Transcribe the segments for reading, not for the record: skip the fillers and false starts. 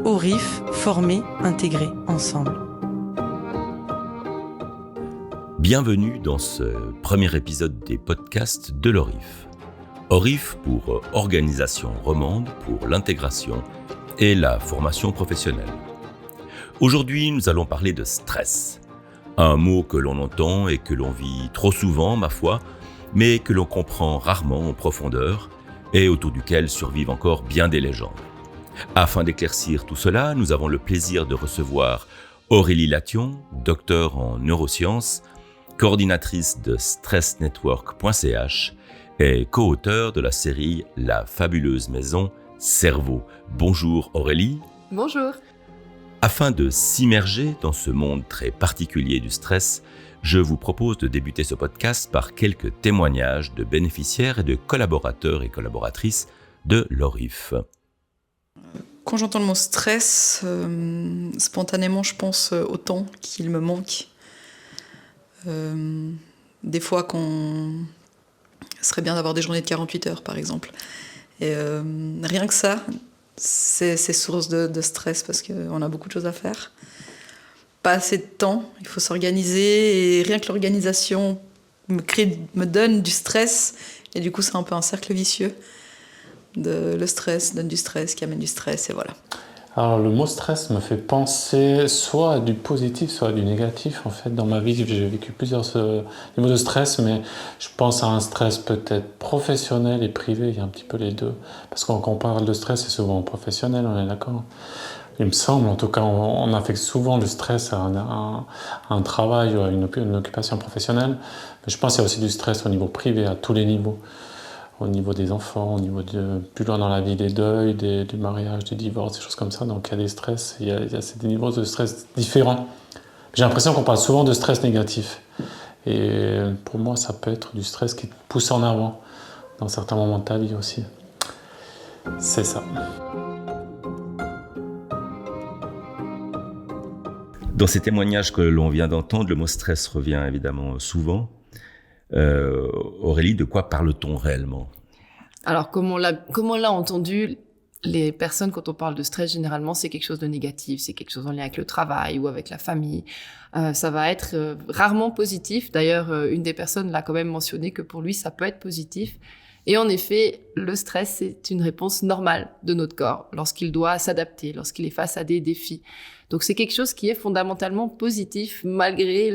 Orif, former, intégrer, ensemble. Bienvenue dans ce premier épisode des podcasts de l'Orif. Orif pour Organisation Romande pour l'intégration et la formation professionnelle. Aujourd'hui, nous allons parler de stress. Un mot que l'on entend et que l'on vit trop souvent, ma foi, mais que l'on comprend rarement en profondeur et autour duquel survivent encore bien des légendes. Afin d'éclaircir tout cela, nous avons le plaisir de recevoir Aurélie Lathion, docteur en neurosciences, coordinatrice de stressnetwork.ch et co-auteur de la série La fabuleuse maison Cerveau. Bonjour Aurélie. Bonjour. Afin de s'immerger dans ce monde très particulier du stress, je vous propose de débuter ce podcast par quelques témoignages de bénéficiaires et de collaborateurs et collaboratrices de l'Orif. Quand j'entends le mot stress, spontanément, je pense au temps qu'il me manque. Des fois, ce serait bien d'avoir des journées de 48 heures, par exemple. Et rien que ça, c'est source de stress parce qu'on a beaucoup de choses à faire. Pas assez de temps, il faut s'organiser. Et rien que l'organisation me donne du stress. Et du coup, c'est un peu un cercle vicieux. Le stress donne du stress, qui amène du stress, et voilà. Alors le mot stress me fait penser soit à du positif, soit à du négatif. En fait, dans ma vie, j'ai vécu plusieurs niveaux de stress, mais je pense à un stress peut-être professionnel et privé, il y a un petit peu les deux. Parce que quand on parle de stress, c'est souvent professionnel, on est d'accord ? Il me semble, en tout cas, on affecte souvent le stress à un travail ou à une occupation professionnelle. Mais je pense qu'il y a aussi du stress au niveau privé, à tous les niveaux. Au niveau des enfants, au niveau plus loin dans la vie, des deuils, du mariage, du divorce, des choses comme ça. Donc il y a des stress, il y a des niveaux de stress différents. J'ai l'impression qu'on parle souvent de stress négatif. Et pour moi, ça peut être du stress qui te pousse en avant dans certains moments de ta vie aussi. C'est ça. Dans ces témoignages que l'on vient d'entendre, le mot stress revient évidemment souvent. Aurélie, de quoi parle-t-on réellement ? Alors, comme on l'a entendu, les personnes, quand on parle de stress, généralement, c'est quelque chose de négatif, c'est quelque chose en lien avec le travail ou avec la famille. Ça va être rarement positif. D'ailleurs, une des personnes l'a quand même mentionné que pour lui, ça peut être positif. Et en effet, le stress, c'est une réponse normale de notre corps lorsqu'il doit s'adapter, lorsqu'il est face à des défis. Donc, c'est quelque chose qui est fondamentalement positif malgré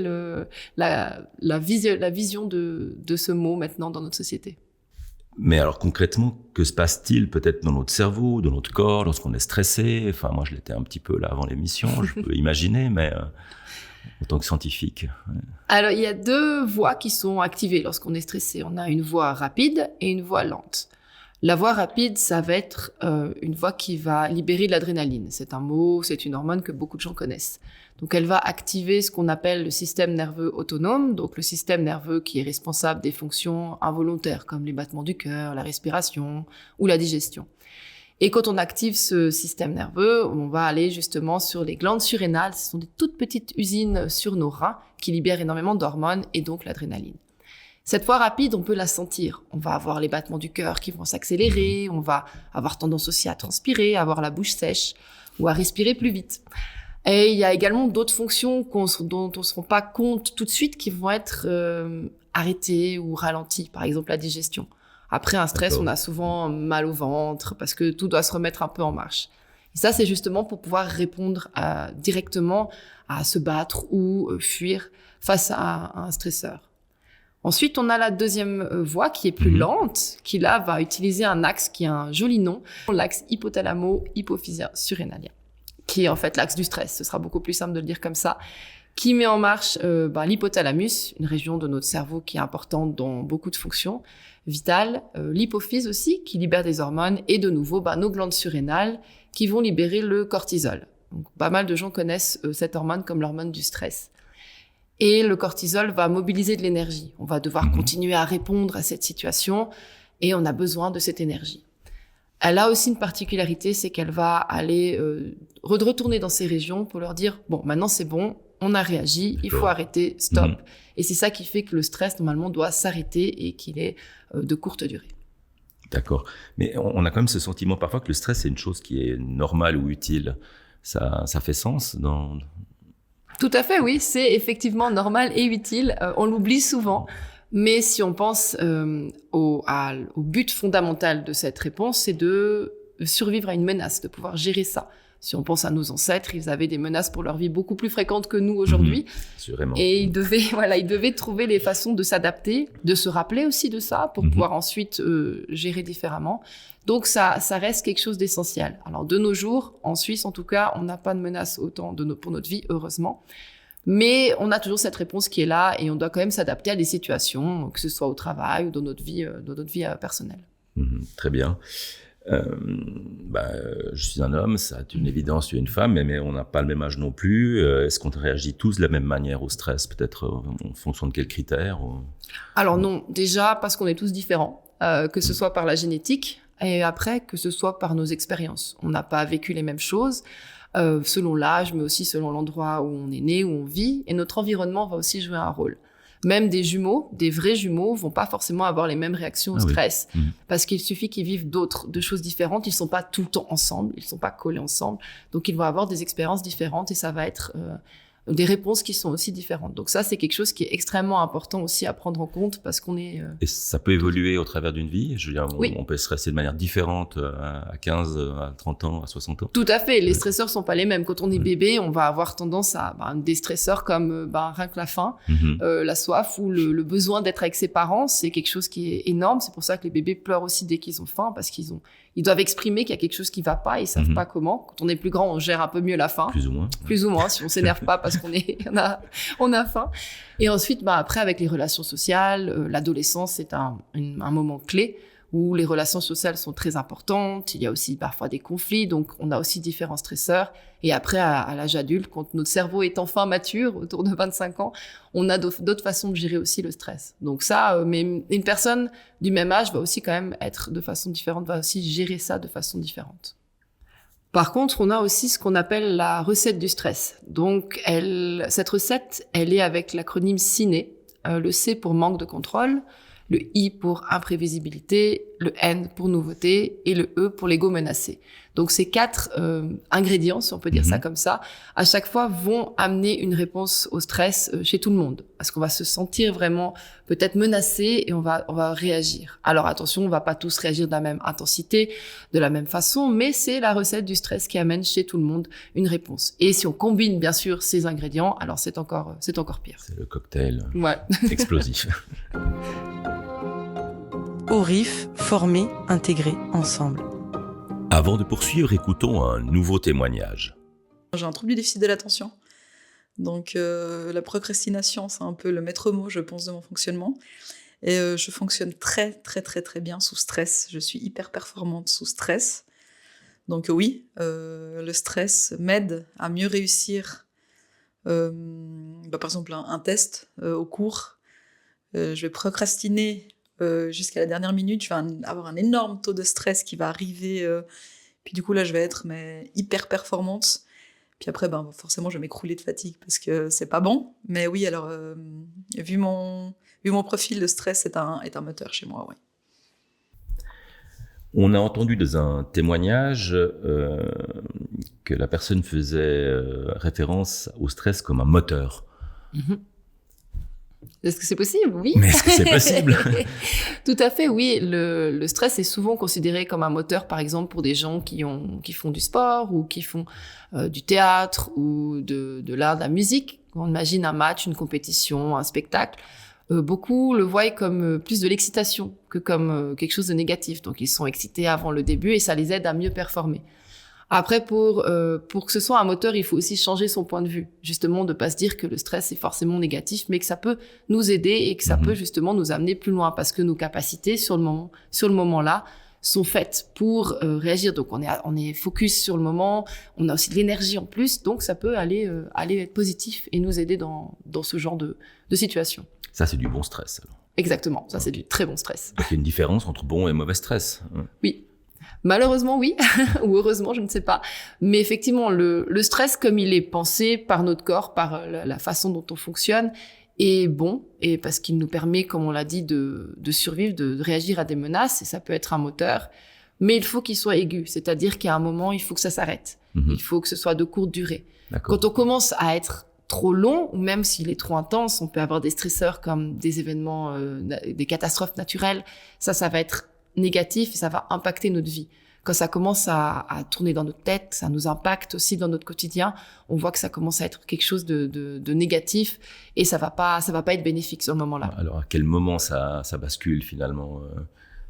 la vision de ce mot maintenant dans notre société. Mais alors concrètement, que se passe-t-il peut-être dans notre cerveau, dans notre corps, lorsqu'on est stressé ? Enfin, moi, je l'étais un petit peu là avant l'émission, je peux imaginer, mais en tant que scientifique. Ouais. Alors, il y a deux voies qui sont activées lorsqu'on est stressé. On a une voie rapide et une voie lente. La voie rapide, ça va être une voie qui va libérer de l'adrénaline. C'est un mot, c'est une hormone que beaucoup de gens connaissent. Donc, elle va activer ce qu'on appelle le système nerveux autonome, donc le système nerveux qui est responsable des fonctions involontaires, comme les battements du cœur, la respiration ou la digestion. Et quand on active ce système nerveux, on va aller justement sur les glandes surrénales. Ce sont des toutes petites usines sur nos reins qui libèrent énormément d'hormones et donc l'adrénaline. Cette voie rapide, on peut la sentir. On va avoir les battements du cœur qui vont s'accélérer, on va avoir tendance aussi à transpirer, à avoir la bouche sèche ou à respirer plus vite. Et il y a également d'autres fonctions dont on ne se rend pas compte tout de suite qui vont être arrêtées ou ralenties, par exemple la digestion. Après un stress, on a souvent mal au ventre parce que tout doit se remettre un peu en marche. Et ça, c'est justement pour pouvoir répondre directement à se battre ou fuir face à un stresseur. Ensuite, on a la deuxième voie qui est plus lente, qui là va utiliser un axe qui a un joli nom, l'axe hypothalamo-hypophysien surrénalien, qui est en fait l'axe du stress. Ce sera beaucoup plus simple de le dire comme ça, qui met en marche l'hypothalamus, une région de notre cerveau qui est importante dans beaucoup de fonctions vitales, l'hypophyse aussi, qui libère des hormones, et de nouveau nos glandes surrénales qui vont libérer le cortisol. Donc, pas mal de gens connaissent cette hormone comme l'hormone du stress. Et le cortisol va mobiliser de l'énergie. On va devoir continuer à répondre à cette situation et on a besoin de cette énergie. Elle a aussi une particularité, c'est qu'elle va aller retourner dans ces régions pour leur dire « Bon, maintenant c'est bon, on a réagi, il faut arrêter, stop ». Et c'est ça qui fait que le stress, normalement, doit s'arrêter et qu'il est de courte durée. D'accord. Mais on a quand même ce sentiment parfois que le stress, c'est une chose qui est normale ou utile. Ça fait sens dans... Tout à fait, oui, c'est effectivement normal et utile. On l'oublie souvent. Mais si on pense au but fondamental de cette réponse, c'est de survivre à une menace, de pouvoir gérer ça. Si on pense à nos ancêtres, ils avaient des menaces pour leur vie beaucoup plus fréquentes que nous aujourd'hui. Sûrement. Et ils devaient trouver les façons de s'adapter, de se rappeler aussi de ça pour pouvoir ensuite gérer différemment. Donc ça reste quelque chose d'essentiel. Alors de nos jours, en Suisse en tout cas, on n'a pas de menace autant pour notre vie, heureusement. Mais on a toujours cette réponse qui est là et on doit quand même s'adapter à des situations, que ce soit au travail ou dans notre vie personnelle. Très bien. Je suis un homme, ça est une évidence, tu es une femme, mais on n'a pas le même âge non plus. Est-ce qu'on réagit tous de la même manière au stress, peut-être en fonction de quels critères ou... Alors non, déjà parce qu'on est tous différents, que ce soit par la génétique et après que ce soit par nos expériences. On n'a pas vécu les mêmes choses. Selon l'âge, mais aussi selon l'endroit où on est né, où on vit, et notre environnement va aussi jouer un rôle. Même des jumeaux, des vrais jumeaux, vont pas forcément avoir les mêmes réactions au stress, parce qu'il suffit qu'ils vivent de choses différentes. Ils sont pas tout le temps ensemble, ils sont pas collés ensemble, donc ils vont avoir des expériences différentes et ça va être des réponses qui sont aussi différentes. Donc ça, c'est quelque chose qui est extrêmement important aussi à prendre en compte parce qu'on est... Et ça peut évoluer au travers d'une vie? Je veux dire, oui. On peut stresser de manière différente à 15, à 30 ans, à 60 ans? Tout à fait. Les stresseurs sont pas les mêmes. Quand on est bébé, on va avoir tendance à des stresseurs comme rien que la faim, la soif ou le besoin d'être avec ses parents. C'est quelque chose qui est énorme. C'est pour ça que les bébés pleurent aussi dès qu'ils ont faim parce qu'ils doivent exprimer qu'il y a quelque chose qui va pas et ils savent pas comment. Quand on est plus grand, on gère un peu mieux la faim. Plus ou moins. Plus ou moins, si on s'énerve pas parce on a faim. Et ensuite, après, avec les relations sociales, l'adolescence, c'est un moment clé où les relations sociales sont très importantes. Il y a aussi parfois des conflits, donc on a aussi différents stresseurs. Et après, à l'âge adulte, quand notre cerveau est enfin mature, autour de 25 ans, on a d'autres façons de gérer aussi le stress. Donc ça, mais une personne du même âge va aussi quand même être de façon différente, va aussi gérer ça de façon différente. Par contre, on a aussi ce qu'on appelle la recette du stress. Donc, cette recette, elle est avec l'acronyme CINE. Le C pour manque de contrôle, le I pour imprévisibilité, le N pour nouveauté et le E pour l'ego menacé. Donc ces 4 ingrédients, si on peut dire ça comme ça, à chaque fois vont amener une réponse au stress chez tout le monde. Parce qu'on va se sentir vraiment peut-être menacé et on va réagir. Alors attention, on va pas tous réagir de la même intensité, de la même façon, mais c'est la recette du stress qui amène chez tout le monde une réponse. Et si on combine bien sûr ces ingrédients, alors c'est encore pire. C'est le cocktail explosif. ORIF, former, intégrer, ensemble. Avant de poursuivre, écoutons un nouveau témoignage. J'ai un trouble du déficit de l'attention. Donc la procrastination, c'est un peu le maître mot, je pense, de mon fonctionnement. Et je fonctionne très, très, très, très bien sous stress. Je suis hyper performante sous stress. Donc oui, le stress m'aide à mieux réussir, par exemple, un test au cours. Je vais procrastiner jusqu'à la dernière minute, je vais avoir un énorme taux de stress qui va arriver, puis du coup là je vais être hyper performante, puis après forcément je vais m'écrouler de fatigue parce que c'est pas bon, mais oui, alors vu mon profil, le stress est un moteur chez moi, ouais. On a entendu dans un témoignage que la personne faisait référence au stress comme un moteur. Est-ce que c'est possible? Oui. Mais est-ce que c'est possible? Tout à fait, oui. Le stress est souvent considéré comme un moteur, par exemple, pour des gens qui font du sport ou qui font du théâtre ou de l'art, de la musique. On imagine un match, une compétition, un spectacle. Beaucoup le voient comme plus de l'excitation que comme quelque chose de négatif. Donc, ils sont excités avant le début et ça les aide à mieux performer. Après, pour que ce soit un moteur, il faut aussi changer son point de vue. Justement, de pas se dire que le stress est forcément négatif, mais que ça peut nous aider et que ça peut justement nous amener plus loin parce que nos capacités sur le moment-là sont faites pour réagir. Donc, on est focus sur le moment. On a aussi de l'énergie en plus. Donc, ça peut aller être positif et nous aider dans ce genre de situation. Ça, c'est du bon stress, alors. Exactement. Ça, c'est du très bon stress. Il y a une différence entre bon et mauvais stress. Oui. Malheureusement, oui, ou heureusement, je ne sais pas. Mais effectivement, le stress, comme il est pensé par notre corps, par la façon dont on fonctionne, est bon, et parce qu'il nous permet, comme on l'a dit, de survivre, de réagir à des menaces, et ça peut être un moteur. Mais il faut qu'il soit aigu, c'est-à-dire qu'à un moment, il faut que ça s'arrête. Il faut que ce soit de courte durée. D'accord. Quand on commence à être trop long, ou même s'il est trop intense, on peut avoir des stresseurs comme des événements, des catastrophes naturelles. Ça va être négatif et ça va impacter notre vie. Quand ça commence à tourner dans notre tête, ça nous impacte aussi dans notre quotidien. On voit que ça commence à être quelque chose de négatif et ça va pas être bénéfique sur ce moment-là. Alors, à quel moment ça bascule finalement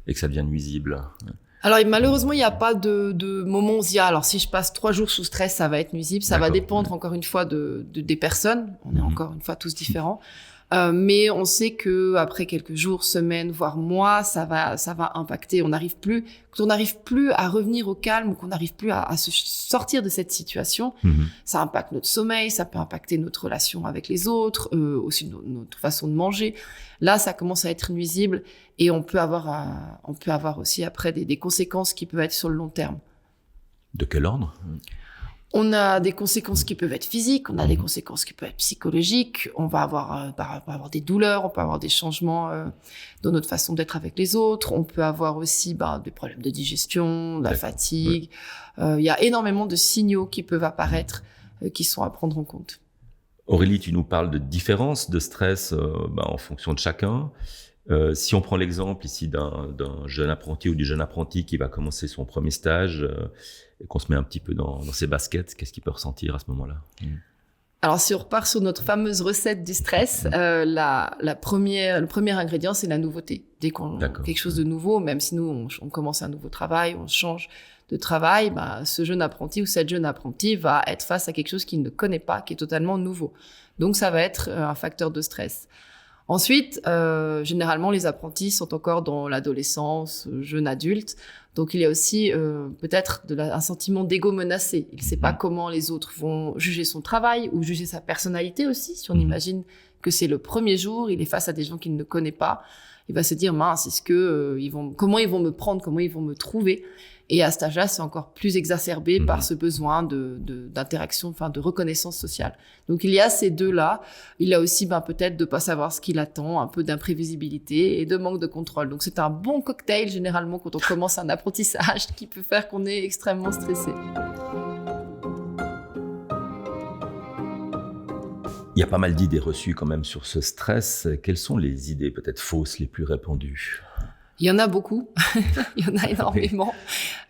et que ça devient nuisible? Alors, malheureusement, il n'y a pas de moment où on se dit, alors si je passe 3 jours sous stress, ça va être nuisible. Ça va dépendre encore une fois des personnes. On est encore une fois tous différents. Mais on sait que après quelques jours, semaines, voire mois, ça va impacter. Quand on n'arrive plus à revenir au calme ou qu'on n'arrive plus à se sortir de cette situation, ça impacte notre sommeil, ça peut impacter notre relation avec les autres, aussi notre façon de manger. Là, ça commence à être nuisible et on peut avoir aussi après des conséquences qui peuvent être sur le long terme. De quel ordre? On a des conséquences qui peuvent être physiques, on a des conséquences qui peuvent être psychologiques, on va avoir des douleurs, on peut avoir des changements dans notre façon d'être avec les autres, on peut avoir aussi des problèmes de digestion, de la fatigue. Il y a énormément de signaux qui peuvent apparaître, qui sont à prendre en compte. Aurélie, tu nous parles de différences de stress en fonction de chacun. Si on prend l'exemple ici d'un jeune apprenti ou du jeune apprenti qui va commencer son premier stage et qu'on se met un petit peu dans ses baskets, qu'est-ce qu'il peut ressentir à ce moment-là? Alors, si on repart sur notre fameuse recette du stress, le premier ingrédient, c'est la nouveauté. Dès qu'on quelque chose de nouveau, même si nous, on commence un nouveau travail, on change de travail, ce jeune apprenti ou cette jeune apprentie va être face à quelque chose qu'il ne connaît pas, qui est totalement nouveau. Donc, ça va être un facteur de stress. Ensuite, généralement, les apprentis sont encore dans l'adolescence, jeune adulte. Donc, il y a aussi peut-être un sentiment d'ego menacé. Il ne sait pas comment les autres vont juger son travail ou juger sa personnalité aussi. Si on imagine que c'est le premier jour, il est face à des gens qu'il ne connaît pas. Il va se dire, mince, comment ils vont me prendre, comment ils vont me trouver? Et à cet âge-là, c'est encore plus exacerbé par ce besoin d'interaction, de reconnaissance sociale. Donc, il y a ces deux-là. Il y a aussi, peut-être de pas savoir ce qu'il attend, un peu d'imprévisibilité et de manque de contrôle. Donc, c'est un bon cocktail, généralement, quand on commence un apprentissage qui peut faire qu'on est extrêmement stressé. Il y a pas mal d'idées reçues quand même sur ce stress. Quelles sont les idées peut-être fausses les plus répandues? Il y en a beaucoup, il y en a énormément.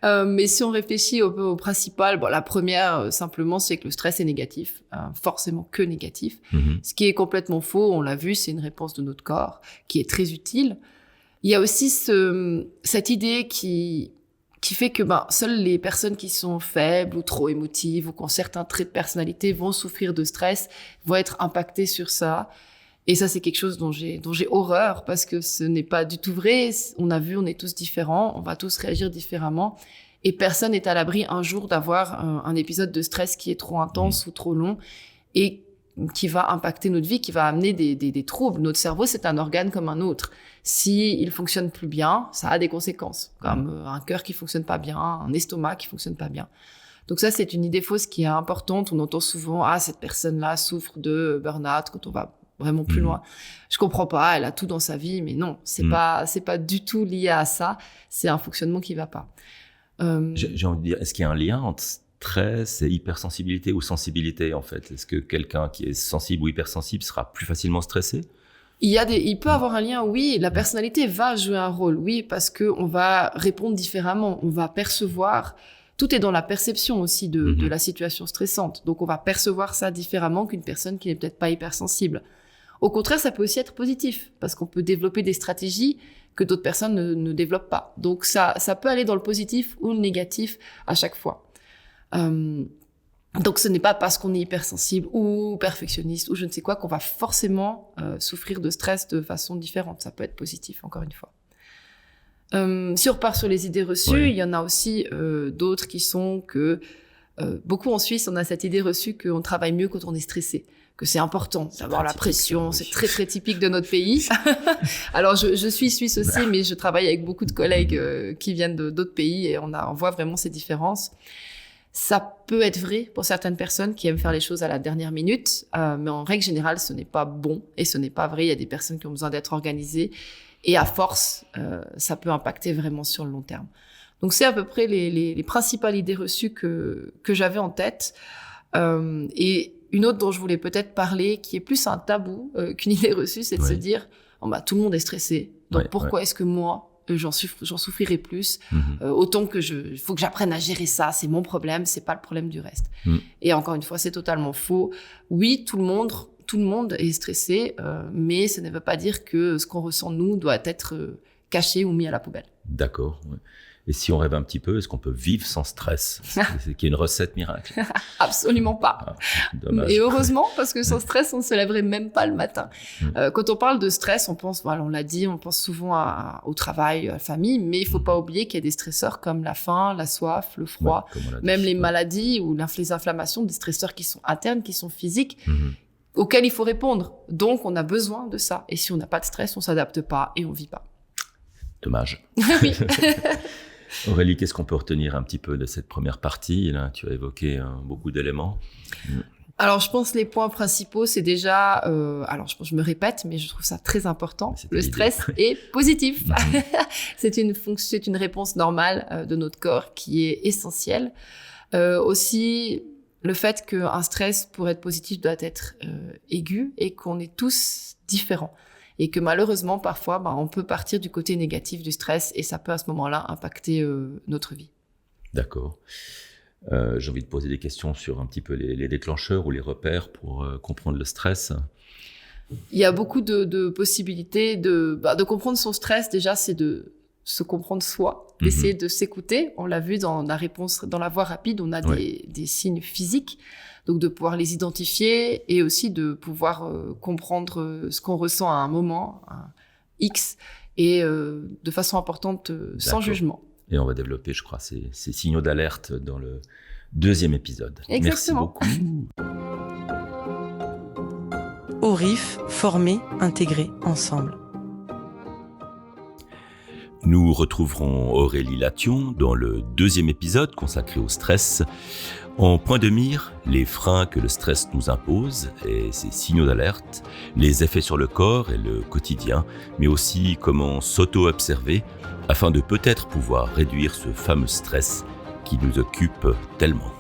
Mais si on réfléchit au principal, la première, simplement, c'est que le stress est négatif, forcément que négatif. Ce qui est complètement faux, on l'a vu, c'est une réponse de notre corps qui est très utile. Il y a aussi cette idée qui fait que seules les personnes qui sont faibles ou trop émotives ou qui ont certains traits de personnalité vont souffrir de stress, vont être impactées sur ça. Et ça, c'est quelque chose dont j'ai horreur parce que ce n'est pas du tout vrai. On a vu, on est tous différents, on va tous réagir différemment. Et personne n'est à l'abri un jour d'avoir un épisode de stress qui est trop intense ou trop long et qui va impacter notre vie, qui va amener des troubles. Notre cerveau, c'est un organe comme un autre. S'il fonctionne plus bien, ça a des conséquences, comme un cœur qui fonctionne pas bien, un estomac qui fonctionne pas bien. Donc ça, c'est une idée fausse qui est importante. On entend souvent, cette personne-là souffre de burn-out quand on va vraiment plus loin. Je comprends pas, elle a tout dans sa vie, mais non, c'est pas du tout lié à ça. C'est un fonctionnement qui va pas. J'ai envie de dire, est-ce qu'il y a un lien entre stress et hypersensibilité ou sensibilité en fait? Est-ce que quelqu'un qui est sensible ou hypersensible sera plus facilement stressé? Il peut avoir un lien, oui. La personnalité va jouer un rôle, oui, parce que on va répondre différemment, on va percevoir. Tout est dans la perception aussi de la situation stressante. Donc, on va percevoir ça différemment qu'une personne qui n'est peut-être pas hypersensible. Au contraire, ça peut aussi être positif parce qu'on peut développer des stratégies que d'autres personnes ne développent pas. Donc, ça peut aller dans le positif ou le négatif à chaque fois. Donc, ce n'est pas parce qu'on est hypersensible ou perfectionniste ou je ne sais quoi qu'on va forcément souffrir de stress de façon différente. Ça peut être positif, encore une fois. Si on repart sur les idées reçues, il y en a aussi d'autres qui sont que beaucoup en Suisse, on a cette idée reçue qu'on travaille mieux quand on est stressé, que c'est important d'avoir la pression. C'est très très typique de notre pays. Alors je suis suisse aussi, mais je travaille avec beaucoup de collègues qui viennent d'autres pays et on voit vraiment ces différences. Ça peut être vrai pour certaines personnes qui aiment faire les choses à la dernière minute, mais en règle générale, ce n'est pas bon et ce n'est pas vrai. Il y a des personnes qui ont besoin d'être organisées et à force, ça peut impacter vraiment sur le long terme. Donc, c'est à peu près les principales idées reçues que j'avais en tête. Et une autre dont je voulais peut-être parler, qui est plus un tabou qu'une idée reçue, c'est de se dire tout le monde est stressé. Donc, pourquoi est-ce que moi, j'en souffrirai plus autant que il faut que j'apprenne à gérer ça, c'est mon problème, c'est pas le problème du reste. Et encore une fois, c'est totalement faux. Oui, tout le monde est stressé, mais ça ne veut pas dire que ce qu'on ressent nous doit être caché ou mis à la poubelle. D'accord. Ouais. Et si on rêve un petit peu, est-ce qu'on peut vivre sans stress? C'est qu'il y a une recette miracle? Absolument pas. Ah, dommage. Et heureusement, parce que sans stress, on ne se lèverait même pas le matin. Quand on parle de stress, on pense, on l'a dit, on pense souvent au travail, à la famille, mais il ne faut pas oublier qu'il y a des stresseurs comme la faim, la soif, le froid, même les maladies ou les inflammations, des stresseurs qui sont internes, qui sont physiques, auxquels il faut répondre. Donc, on a besoin de ça. Et si on n'a pas de stress, on ne s'adapte pas et on ne vit pas. Dommage. Oui. Aurélie, qu'est-ce qu'on peut retenir un petit peu de cette première partie? Là, tu as évoqué beaucoup d'éléments. Alors, je pense que les points principaux, c'est déjà... alors, je me répète, mais je trouve ça très important. Le stress est positif. C'est une réponse normale de notre corps qui est essentielle. Aussi, le fait qu'un stress, pour être positif, doit être aigu et qu'on est tous différents. Et que malheureusement, parfois, on peut partir du côté négatif du stress et ça peut à ce moment-là impacter notre vie. D'accord. J'ai envie de poser des questions sur un petit peu les déclencheurs ou les repères pour comprendre le stress. Il y a beaucoup de possibilités de comprendre son stress. Déjà, c'est de se comprendre soi, d'essayer de s'écouter. On l'a vu dans la réponse, dans la voie rapide, on a des signes physiques. Donc, de pouvoir les identifier et aussi de pouvoir comprendre ce qu'on ressent à un moment, un X, et de façon importante, sans jugement. Et on va développer, je crois, ces signaux d'alerte dans le 2e épisode. Exactement. Merci beaucoup. ORIF, former, intégrer, ensemble. Nous retrouverons Aurélie Lathion dans le 2e épisode consacré au stress. En point de mire, les freins que le stress nous impose et ses signaux d'alerte, les effets sur le corps et le quotidien, mais aussi comment s'auto-observer afin de peut-être pouvoir réduire ce fameux stress qui nous occupe tellement.